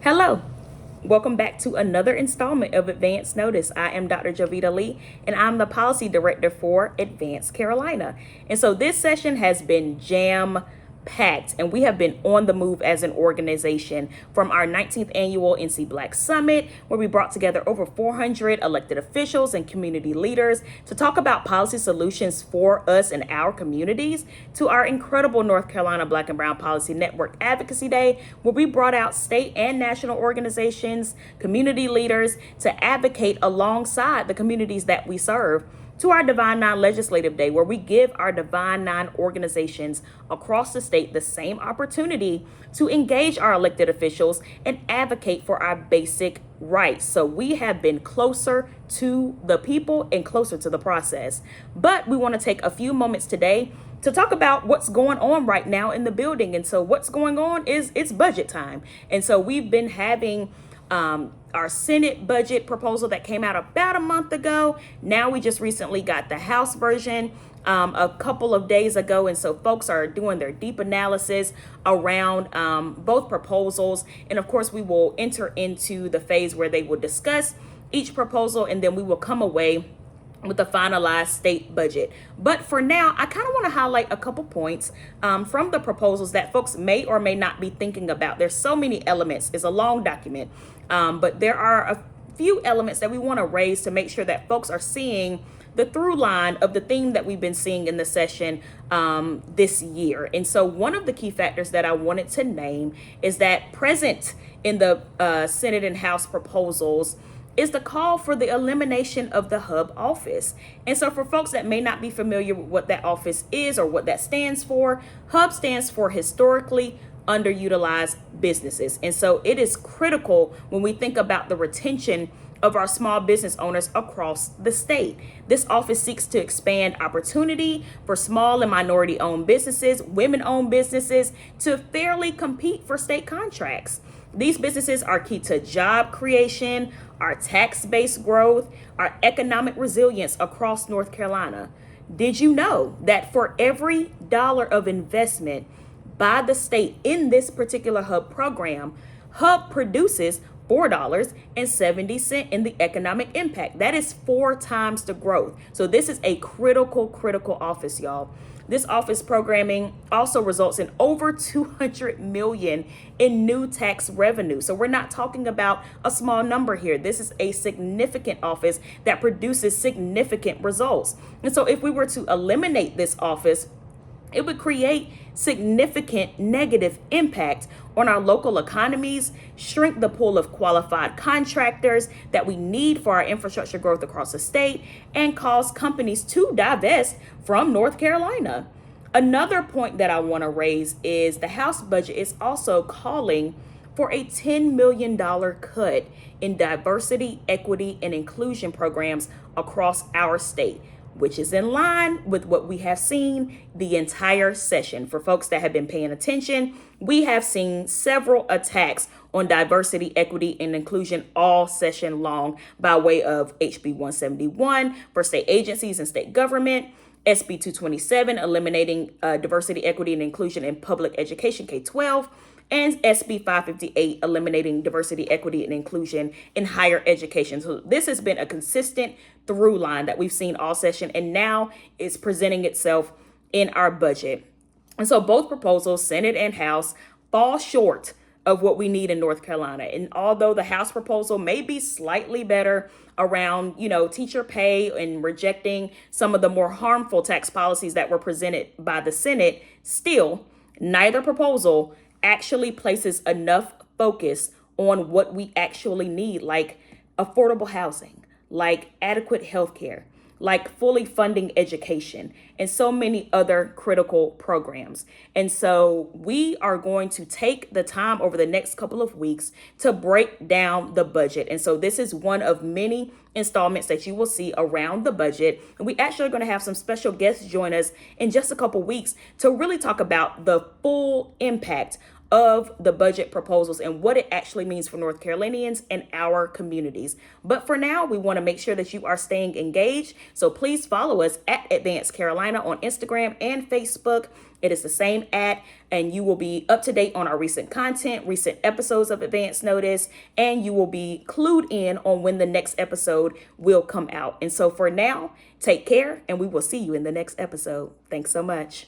Hello, welcome back to another installment of Advance Notice. I am Dr. Jovita Lee, and I'm the Policy Director for Advance Carolina. And so this session has been jam-packed, and we have been on the move as an organization from our 19th annual NC Black Summit, where we brought together over 400 elected officials and community leaders to talk about policy solutions for us and our communities, to our incredible North Carolina Black and Brown Policy Network Advocacy Day, where we brought out state and national organizations, community leaders to advocate alongside the communities that we serve, to our Divine Nine Legislative Day, where we give our Divine Nine organizations across the state the same opportunity to engage our elected officials and advocate for our basic rights. So we have been closer to the people and closer to the process. But we want to take a few moments today to talk about what's going on right now in the building. And so what's going on is it's budget time. And so we've been having our Senate budget proposal that came out about a month ago. Now we just recently got the House version a couple of days ago. And so folks are doing their deep analysis around both proposals. And of course, we will enter into the phase where they will discuss each proposal, and then we will come away with the finalized state budget. But for now, I kind of want to highlight a couple points from the proposals that folks may or may not be thinking about. There's so many elements. It's a long document, but there are a few elements that we want to raise to make sure that folks are seeing the through line of the theme that we've been seeing in the session this year. And so one of the key factors that I wanted to name is that present in the Senate and House proposals is the call for the elimination of the hub office. And so for folks that may not be familiar with what that office is or what that stands for, hub stands for historically underutilized businesses. And so it is critical when we think about the retention of our small business owners across the state. This office seeks to expand opportunity for small and minority owned businesses, women owned businesses to fairly compete for state contracts. These businesses are key to job creation, our tax-based growth, our economic resilience across North Carolina. Did you know that for every dollar of investment by the state in this particular hub program, hub produces $4.70 in the economic impact? That is 4 times the growth. So this is a critical office, y'all. This office programming also results in over $200 million in new tax revenue. So we're not talking about a small number here. This is a significant office that produces significant results. And so if we were to eliminate this office, it would create significant negative impact on our local economies, shrink the pool of qualified contractors that we need for our infrastructure growth across the state, and cause companies to divest from North Carolina. Another point that I want to raise is the House budget is also calling for a $10 million cut in diversity, equity, and inclusion programs across our state, which is in line with what we have seen the entire session. For folks that have been paying attention, we have seen several attacks on diversity, equity, and inclusion all session long by way of HB 171 for state agencies and state government, SB 227 eliminating diversity, equity, and inclusion in public education K-12, and SB 558 eliminating diversity, equity, and inclusion in higher education. So this has been a consistent through line that we've seen all session, and now it's presenting itself in our budget. And so both proposals, Senate and House, fall short of what we need in North Carolina. And although the House proposal may be slightly better around, teacher pay and rejecting some of the more harmful tax policies that were presented by the Senate, still, neither proposal actually places enough focus on what we actually need, like affordable housing, like adequate health care, like fully funding education, and so many other critical programs. And so we are going to take the time over the next couple of weeks to break down the budget. And so this is one of many installments that you will see around the budget. And we actually are going to have some special guests join us in just a couple weeks to really talk about the full impact of the budget proposals and what it actually means for North Carolinians and our communities. But for now, we want to make sure that you are staying engaged. So please follow us at Advance Carolina on Instagram and Facebook. It is the same and you will be up to date on our recent content, recent episodes of Advance Notice, and you will be clued in on when the next episode will come out. And so for now, take care, and we will see you in the next episode. Thanks so much.